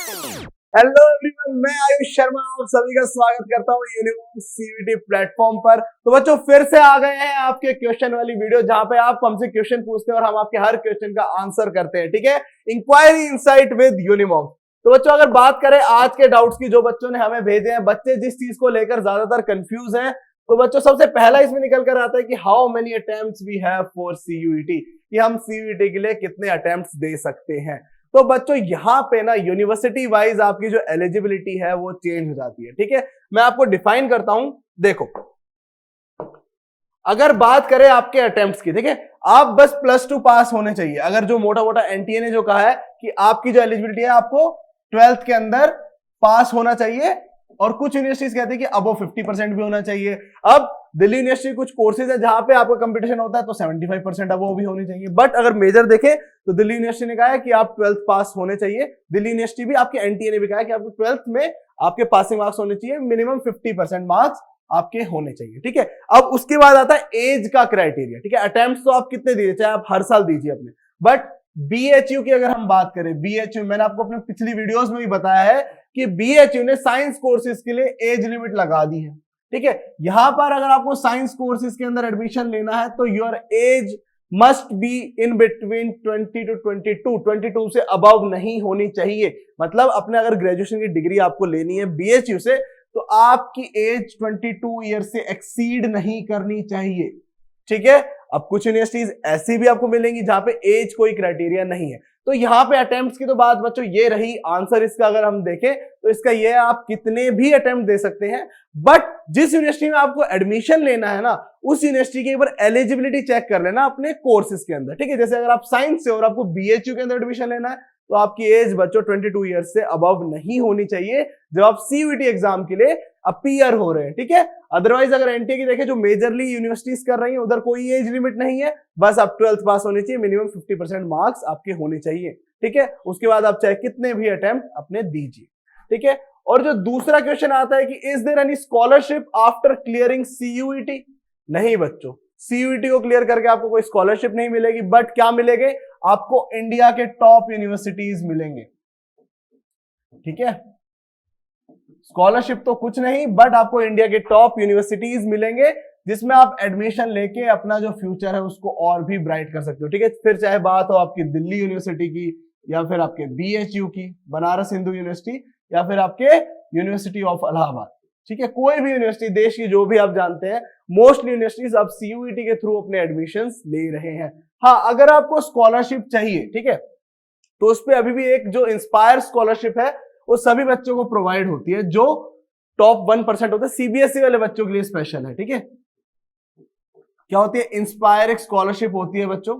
Hello everyone, मैं आयुष शर्मा आप सभी का स्वागत करता हूँ यूनिवर्स सीयूईटी प्लेटफॉर्म पर। तो बच्चों फिर से आ गए हैं आपके क्वेश्चन वाली वीडियो, जहां पे आप हमसे क्वेश्चन पूछते हैं और हम आपके हर क्वेश्चन का आंसर करते हैं। ठीक है, इंक्वायरी इनसाइट विद यूनिमॉम। तो बच्चों अगर बात करें आज के डाउट्स की जो बच्चों ने हमें भेजे हैं, बच्चे जिस चीज को लेकर ज्यादातर कंफ्यूज हैं, तो बच्चों सबसे पहला इसमें निकल कर आता है कि how many attempts we have for CUET, कि हम सीयूईटी के लिए कितने अटेम्प्ट्स दे सकते हैं। तो बच्चों यहां पे ना यूनिवर्सिटी वाइज आपकी जो एलिजिबिलिटी है वो चेंज हो जाती है। ठीक है, मैं आपको डिफाइन करता हूं। देखो, अगर बात करें आपके अटेम्प्ट्स की, ठीक है, आप बस +2 पास होने चाहिए। अगर जो मोटा मोटा एनटीए ने जो कहा है कि आपकी जो एलिजिबिलिटी है आपको 12th के अंदर पास होना चाहिए, और कुछ यूनिवर्सिटीज कहते हैं कि अबव 50% भी होना चाहिए। अब दिल्ली यूनिवर्सिटी कुछ कोर्सेज है जहां पे आपका कंपटीशन होता है तो 75% अबव भी होनी चाहिए। बट अगर मेजर देखें तो दिल्ली यूनिवर्सिटी ने कहा है कि आप 12th पास होने चाहिए। दिल्ली यूनिवर्सिटी भी, आपके एनटीए ने भी कहा है कि आपको 12th में आपके पासिंग मार्क्स होने चाहिए, मिनिमम 50% मार्क्स आपके होने चाहिए। ठीक है, अब उसके बाद आता है एज का क्राइटेरिया। ठीक है, अटेम्प्ट्स तो आप कितने दीजिए, चाहे आप हर साल दीजिए अपने, बट बीएचयू की अगर हम बात करें, बीएचयू मैंने आपको अपने पिछली वीडियोस में भी बताया है कि बीएचयू ने साइंस कोर्सेज के लिए एज लिमिट लगा दी है। ठीक है, यहां पर अगर आपको साइंस कोर्सेज के अंदर एडमिशन लेना है तो your age must be in between 20 to 22 से अबव नहीं होनी चाहिए। मतलब अपने अगर ग्रेजुएशन की डिग्री आपको लेनी है बीएचयू से तो आपकी एज 22 ईयर से एक्सीड नहीं करनी चाहिए। ठीक है, अब कुछ यूनिवर्सिटीज ऐसी भी आपको मिलेंगी जहां पे एज कोई क्राइटेरिया नहीं है। तो यहां पे अटेम्प्ट्स की तो बात बच्चों ये रही। आंसर इसका अगर हम देखें तो इसका ये है, आप कितने भी अटेम्प्ट दे सकते हैं, बट जिस यूनिवर्सिटी में आपको एडमिशन लेना है ना, उस यूनिवर्सिटी की एक बार एलिजिबिलिटी चेक कर लेना अपने कोर्सेज के अंदर। ठीक है, जैसे अगर आप साइंस से और आपको बीएचयू के अंदर एडमिशन लेना है तो आपकी एज बच्चों 22 ईयर से अबव नहीं होनी चाहिए जब आप सीयूईटी एग्जाम के लिए अपीयर हो रहे हैं। ठीक है, अदरवाइज अगर एनटीए की देखें जो मेजरली यूनिवर्सिटीज कर रही हैं उधर कोई एज लिमिट नहीं है, बस आप 12th पास होनी चाहिए, मिनिमम 50% मार्क्स आपके होने चाहिए। ठीक है, उसके बाद आप चाहे कितने भी अटेम्प्ट अपने दीजिए। ठीक है, और जो दूसरा क्वेश्चन आता है कि is there any scholarship after clearing CUET? नहीं बच्चों, सीयूईटी को क्लियर करके आपको कोई स्कॉलरशिप नहीं मिलेगी, बट क्या मिलेंगे आपको? इंडिया के टॉप यूनिवर्सिटीज मिलेंगे। ठीक है, स्कॉलरशिप तो कुछ नहीं, बट आपको इंडिया के टॉप यूनिवर्सिटीज मिलेंगे जिसमें आप एडमिशन लेके अपना जो फ्यूचर है उसको और भी ब्राइट कर सकते हो। ठीक है, फिर चाहे बात हो आपकी दिल्ली यूनिवर्सिटी की, या फिर आपके बीएचयू की, बनारस हिंदू यूनिवर्सिटी, या फिर आपके यूनिवर्सिटी ऑफ इलाहाबाद। ठीक है, कोई भी यूनिवर्सिटी देश की जो भी आप जानते हैं, मोस्टली यूनिवर्सिटीज अब सीयूईटी के थ्रू अपने एडमिशंस ले रहे हैं। हाँ, अगर आपको स्कॉलरशिप चाहिए, ठीक है, तो उस पर अभी भी एक जो इंस्पायर स्कॉलरशिप है वो सभी बच्चों को प्रोवाइड होती है, जो टॉप 1% होते हैं, सीबीएसई वाले बच्चों के लिए स्पेशल है। ठीक है, क्या होती है? इंस्पायर एक स्कॉलरशिप होती है बच्चों।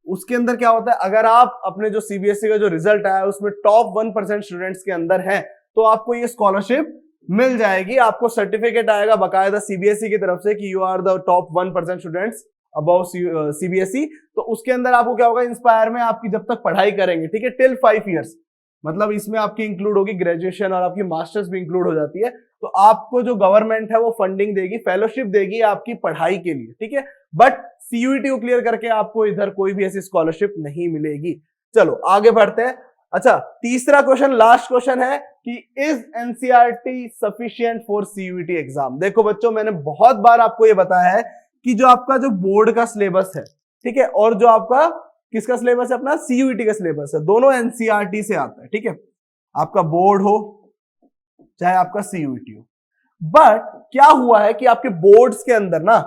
उसके अंदर क्या होता है, अगर आप अपने जो सीबीएसई का जो रिजल्ट आया उसमें टॉप 1% स्टूडेंट्स के अंदर हैं तो आपको ये स्कॉलरशिप मिल जाएगी। आपको सर्टिफिकेट आएगा बकायदा सीबीएसई की तरफ से कि you are the top 1% students about CBSE. तो उसके अंदर आपको क्या होगा, इंस्पायर में आपकी जब तक पढ़ाई करेंगे, ठीक है, टिल 5 ईयर्स, मतलब इसमें आपकी इंक्लूड होगी ग्रेजुएशन और आपकी मास्टर्स भी इंक्लूड हो जाती है, तो आपको जो गवर्नमेंट है वो फंडिंग देगी, फेलोशिप देगी आपकी पढ़ाई के लिए। ठीक है, बट सीयूईटी को क्लियर करके आपको इधर कोई भी ऐसी स्कॉलरशिप नहीं मिलेगी। चलो आगे बढ़ते हैं। अच्छा, तीसरा क्वेश्चन, लास्ट क्वेश्चन है कि is NCERT sufficient for CUET exam? देखो बच्चों, मैंने बहुत बार आपको ये बताया है कि जो आपका जो बोर्ड का सिलेबस है, ठीक है, और जो आपका किसका सिलेबस है, अपना सीयूईटी का सिलेबस है, दोनों एनसीईआरटी से आता है। ठीक है, आपका बोर्ड हो चाहे आपका सीयूईटी हो। बट क्या हुआ है कि आपके बोर्ड्स के अंदर ना,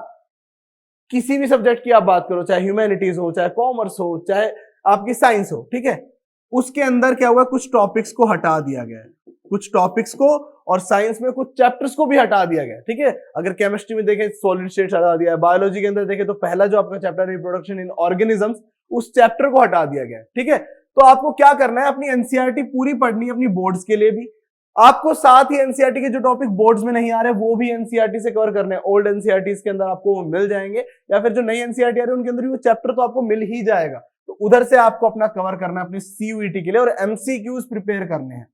किसी भी सब्जेक्ट की आप बात करो, चाहे ह्यूमैनिटीज हो, चाहे कॉमर्स हो, चाहे आपकी साइंस हो, ठीक है, उसके अंदर क्या हुआ, कुछ टॉपिक्स को हटा दिया गया है, कुछ टॉपिक्स को, और साइंस में कुछ चैप्टर्स को भी हटा दिया गया है। ठीक है, अगर केमिस्ट्री में देखें सॉलिड स्टेट हटा दिया है, बायोलॉजी के अंदर देखें तो पहला जो आपका चैप्टर रिप्रोडक्शन इन ऑर्गेनिजम्स, उस चैप्टर को हटा दिया गया है। ठीक है, तो आपको क्या करना है, अपनी एनसीईआरटी पूरी पढ़नी है, अपनी बोर्ड्स के लिए भी। आपको साथ ही एनसीईआरटी के जो टॉपिक बोर्ड्स में नहीं आ रहे वो भी एनसीईआरटी से कवर करने हैं। ओल्ड एनसीईआरटी के अंदर आपको वो मिल जाएंगे, या फिर जो नई एनसीईआरटी आ रही है उनके अंदर भी वो चैप्टर तो आपको मिल ही जाएगा। तो उधर से आपको अपना कवर करना है अपने सीयूईटी के लिए, और एमसीक्यूज प्रिपेयर करने हैं।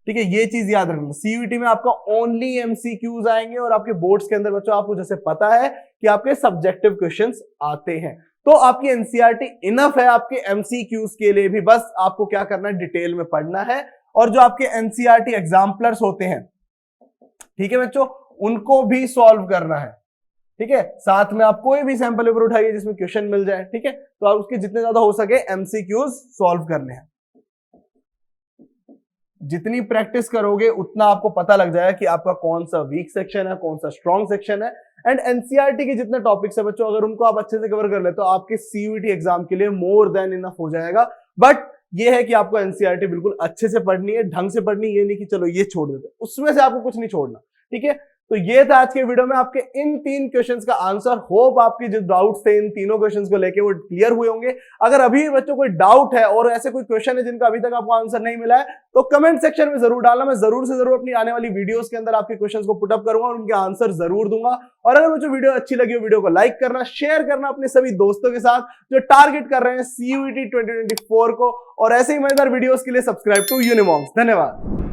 ठीक है, ये चीज याद रखना, सीयूईटी में आपका ओनली एमसीक्यूज आएंगे, और आपके बोर्ड्स के अंदर बच्चों आपको जैसे पता है कि आपके सब्जेक्टिव क्वेश्चंस आते हैं, तो आपकी एनसीईआरटी इनफ है आपके एमसीक्यूज के लिए भी। बस आपको क्या करना है, डिटेल में पढ़ना है और जो आपके एनसीईआरटी एग्जाम्पलर्स होते हैं, ठीक है बच्चों, उनको भी सॉल्व करना है। ठीक है, साथ में आप कोई भी सैंपल पेपर उठाइए जिसमें क्वेश्चन मिल जाए। ठीक है, तो आप उसके जितने ज्यादा हो सके एमसीक्यूज सॉल्व करने हैं। जितनी प्रैक्टिस करोगे उतना आपको पता लग जाएगा कि आपका कौन सा वीक सेक्शन है, कौन सा स्ट्रॉन्ग सेक्शन है। एंड एनसीईआरटी के जितने टॉपिक्स है बच्चों, अगर उनको आप अच्छे से कवर कर ले तो आपके सीयूईटी एग्जाम के लिए मोर देन इनफ हो जाएगा। बट ये है कि आपको एनसीईआरटी बिल्कुल अच्छे से पढ़नी है, ढंग से पढ़नी है, ये नहीं कि चलो ये छोड़ देते, उसमें से आपको कुछ नहीं छोड़ना। ठीक है, तो ये था आज के वीडियो में आपके इन 3 क्वेश्चंस का आंसर। होप आपके जो डाउट्स थे इन तीनों क्वेश्चंस को लेके वो क्लियर हुए होंगे। अगर अभी बच्चों कोई डाउट है और ऐसे कोई क्वेश्चन है जिनका अभी तक आपको आंसर नहीं मिला है तो कमेंट सेक्शन में जरूर डालना। मैं जरूर से जरूर अपनी आने वाली वीडियोस के अंदर आपके क्वेश्चंस को पुटअप करूंगा और उनके आंसर जरूर दूंगा। और अगर मुझे वीडियो अच्छी लगी हो, वीडियो को लाइक करना, शेयर करना अपने सभी दोस्तों के साथ जो टारगेट कर रहे हैं सीयूईटी 2024 को। और ऐसे ही मजेदार वीडियोस के लिए सब्सक्राइब टू यूनिमॉन्क्स। धन्यवाद।